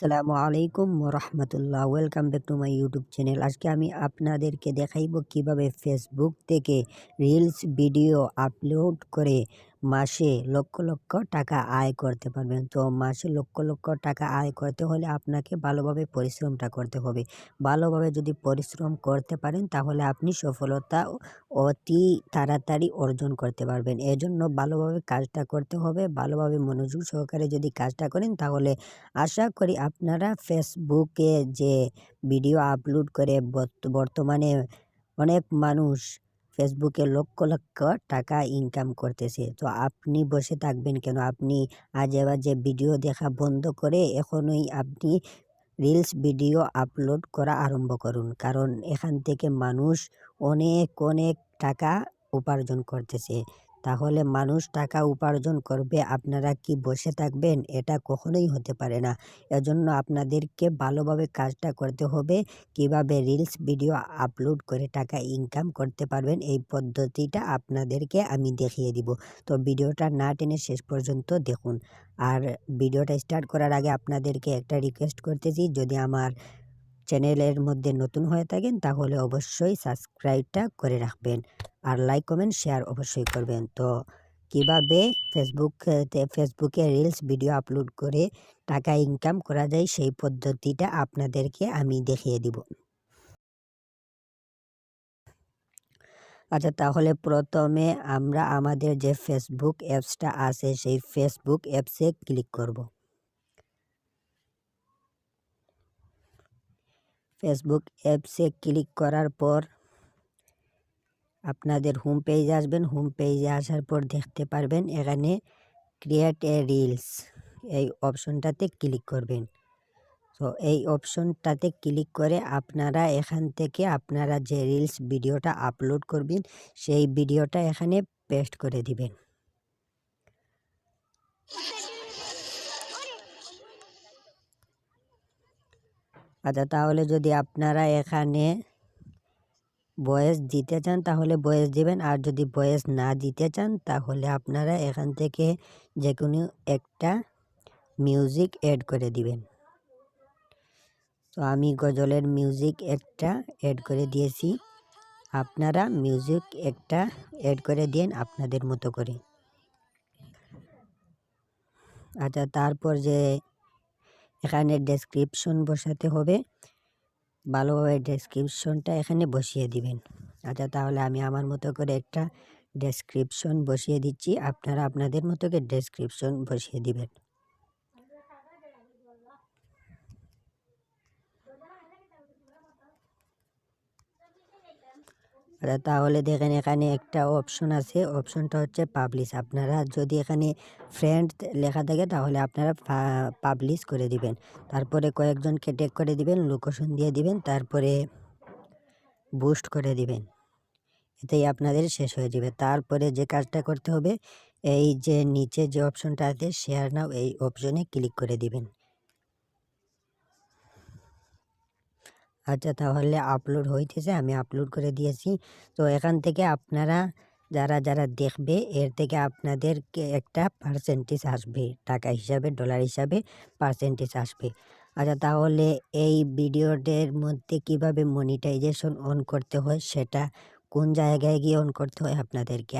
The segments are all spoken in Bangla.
আসসালামু আলাইকুম রহমতুল্লাহ, welcome back to my YouTube channel. আজকে আমি আপনাদেরকে দেখাইব কিভাবে ফেসবুক থেকে রিলস ভিডিও আপলোড করে মাসে লক্ষ লক্ষ টাকা আয় করতে পারবেন। তো মাসে লক্ষ লক্ষ টাকা আয় করতে হলে আপনাকে ভালোভাবে পরিশ্রমটা করতে হবে। ভালোভাবে যদি পরিশ্রম করতে পারেন তাহলে আপনি সফলতা অতি তাড়াতাড়ি অর্জন করতে পারবেন। এজন্য ভালোভাবে কাজটা করতে হবে। ভালোভাবে মনোযোগ সহকারে যদি কাজটা করেন তাহলে আশা করি আপনারা ফেসবুকে যে ভিডিও আপলোড করে বর্তমানে অনেক মানুষ ফেসবুকে লক্ষ লক্ষ টাকা ইনকাম করতেছে। তো আপনি বসে থাকবেন কেন? আপনি আজে বাজে ভিডিও দেখা বন্ধ করে এখনই আপনি রিলস ভিডিও আপলোড করা আরম্ভ করুন, কারণ এখান থেকে মানুষ অনেক অনেক টাকা উপার্জন করতেছে। তাহলে মানুষ টাকা উপার্জন করবে, আপনারা কি বসে থাকবেন? এটা কখনোই হতে পারে না। এজন্য আপনাদেরকে ভালোভাবে কাজটা করতে হবে। কিভাবে রিলস ভিডিও আপলোড করে টাকা ইনকাম করতে পারবেন এই পদ্ধতিটা আপনাদেরকে আমি দেখিয়ে দিব। তো ভিডিওটা না টেনে শেষ পর্যন্ত দেখুন। আর ভিডিওটা স্টার্ট করার আগে আপনাদেরকে একটা রিকোয়েস্ট করতেছি, যদি আমার চ্যানেলের মধ্যে নতুন হয়ে থাকেন তাহলে অবশ্যই সাবস্ক্রাইবটা করে রাখবেন, আর লাইক কমেন্ট শেয়ার অবশ্যই করবেন। তো কিভাবে ফেসবুকে রিলস ভিডিও আপলোড করে টাকা ইনকাম করা যায় সেই পদ্ধতিটা আপনাদেরকে আমি দেখিয়ে দিব। আচ্ছা, তাহলে প্রথমে আমরা আমাদের যে ফেসবুক অ্যাপসটা আছে সেই ফেসবুক অ্যাপসে ক্লিক করব। ফেসবুক অ্যাপসে ক্লিক করার পর আপনাদের হোম পেজে আসবেন। হোম পেজে আসার পর দেখতে পারবেন এখানে ক্রিয়েট এ রিলস, এই অপশনটাতে ক্লিক করবেন। তো এই অপশনটাতে ক্লিক করে আপনারা এখান থেকে আপনারা যে রিলস ভিডিওটা আপলোড করবেন সেই ভিডিওটা এখানে পেস্ট করে দিবেন। আচ্ছা, তাহলে যদি আপনারা এখানে ভয়েস দিতে চান তাহলে ভয়েস দিবেন, আর যদি ভয়েস না দিতে চান তাহলে আপনারা এখান থেকে যে কোনো একটা মিউজিক অ্যাড করে দিবেন। তো আমি গজলের মিউজিক একটা অ্যাড করে দিয়েছি, আপনারা মিউজিক একটা অ্যাড করে দিন আপনাদের মতো করে। আচ্ছা, তারপর যে এখানে ডেসক্রিপশন বসাতে হবে, ভালোভাবে ডেসক্রিপশনটা এখানে বসিয়ে দিবেন। আচ্ছা, তাহলে আমি আমার মতো করে একটা ডেসক্রিপশন বসিয়ে দিচ্ছি, আপনারা আপনাদের মতো করে ডেসক্রিপশন বসিয়ে দিবেন। আচ্ছা, তাহলে দেখেন এখানে একটা অপশন আছে, অপশনটা হচ্ছে পাবলিশ। আপনারা যদি এখানে ফ্রেন্ড লেখা থাকে তাহলে আপনারা পাবলিশ করে দিবেন। তারপরে কয়েকজনকে ট্যাগ করে দিবেন, লোকেশন দিয়ে দিবেন, তারপরে বুস্ট করে দিবেন। এতেই আপনাদের শেষ হয়ে যাবে। তারপরে যে কাজটা করতে হবে, এই যে নিচে যে অপশনটা আছে শেয়ার নাও, এই অপশনে ক্লিক করে দিবেন। আচ্ছা, তাহলে আপলোড হইতেছে, আমি আপলোড করে দিয়েছি। তো এখান থেকে আপনারা যারা যারা দেখবে এর থেকে আপনাদেরকে একটা পার্সেন্টেজ আসবে, টাকা হিসাবে ডলার হিসাবে পার্সেন্টেজ আসবে। আচ্ছা, তাহলে এই ভিডিওটার মধ্যে কিভাবে মনিটাইজেশন অন করতে হয় সেটা কোন জায়গায় গিয়ে অন করতে হয় আপনাদেরকে।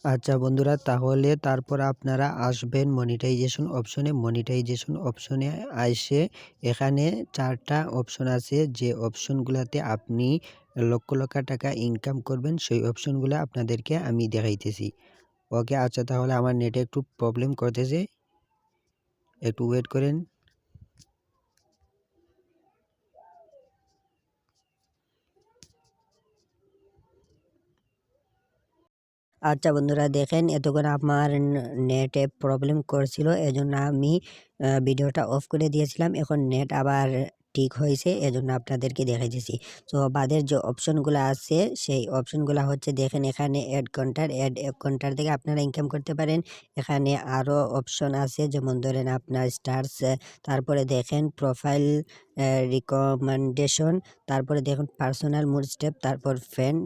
আচ্ছা বন্ধুরা, তাহলে তারপর আপনারা আসবেন মনিটাইজেশন অপশনে। মনিটাইজেশন অপশনে আইসে এখানে 4টা অপশন আছে, যে অপশনগুলোতে আপনি লক্ষ লক্ষ টাকা ইনকাম করবেন সেই অপশনগুলো আপনাদেরকে আমি দেখাইতেছি। ওকে, আচ্ছা তাহলে আমার নেটে একটু প্রবলেম করতেছে, একটু ওয়েট করেন। আচ্ছা বন্ধুরা, দেখেন এতক্ষণ আমার নেটে প্রবলেম করছিল, এজন্য আমি ভিডিওটা অফ করে দিয়েছিলাম। এখন নেট আবার ঠিক হয়েছে, এজন্য আপনাদেরকে দেখাইতেছি। তো বাদের যে অপশনগুলো আছে সেই অপশনগুলো হচ্ছে, দেখেন এখানে অ্যাড কন্টার থেকে আপনারা ইনকাম করতে পারেন। এখানে আরও অপশন আছে, যেমন ধরেন আপনার স্টার্স, তারপরে দেখেন প্রোফাইল রিকমেন্ডেশন, তারপরে দেখুন পার্সোনাল মুড স্টেপ, তারপর ফ্রেন্ড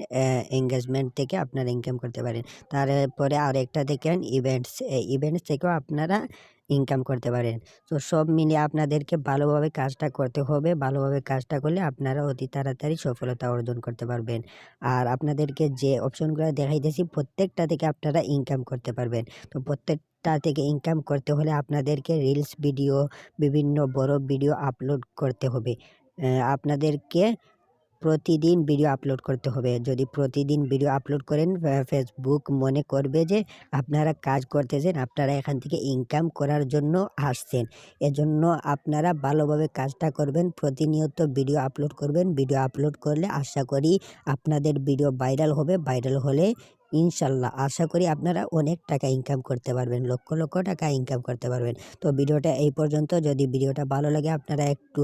এঙ্গেজমেন্ট থেকে আপনারা ইনকাম করতে পারেন। তারপরে আরেকটা দেখেন ইভেন্টস, ইভেন্টস থেকেও আপনারা ইনকাম করতে পারেন। তো সব মিলিয়ে আপনাদেরকে ভালোভাবে কাজটা করতে হবে। ভালোভাবে কাজটা করলে আপনারা অতি তাড়াতাড়ি সফলতা অর্জন করতে পারবেন। আর আপনাদেরকে যে অপশনগুলো দেখাইতেছি প্রত্যেকটা থেকে আপনারা ইনকাম করতে পারবেন। তো প্রত্যেকটা থেকে ইনকাম করতে হলে আপনাদেরকে রিলস ভিডিও, বিভিন্ন বড় ভিডিও আপলোড করতে হবে। আপনাদেরকে প্রতিদিন ভিডিও আপলোড করতে হবে। যদি প্রতিদিন ভিডিও আপলোড করেন ফেসবুক মনে করবে যে আপনারা কাজ করতেছেন, আপনারা এখান থেকে ইনকাম করার জন্য আসছেন। এজন্য আপনারা ভালোভাবে কাজটা করবেন, প্রতিনিয়ত ভিডিও আপলোড করবেন। ভিডিও আপলোড করলে আশা করি আপনাদের ভিডিও ভাইরাল হবে। ভাইরাল হলে ইনশাল্লাহ আশা করি আপনারা অনেক টাকা ইনকাম করতে পারবেন, লক্ষ লক্ষ টাকা ইনকাম করতে পারবেন। তো ভিডিওটা এই পর্যন্ত। যদি ভিডিওটা ভালো লাগে আপনারা একটু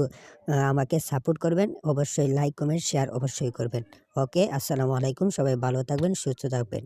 আমাকে সাপোর্ট করবেন। অবশ্যই লাইক, কমেন্ট, শেয়ার অবশ্যই করবেন। ওকে, আসসালামু আলাইকুম। সবাই ভালো থাকবেন, সুস্থ থাকবেন।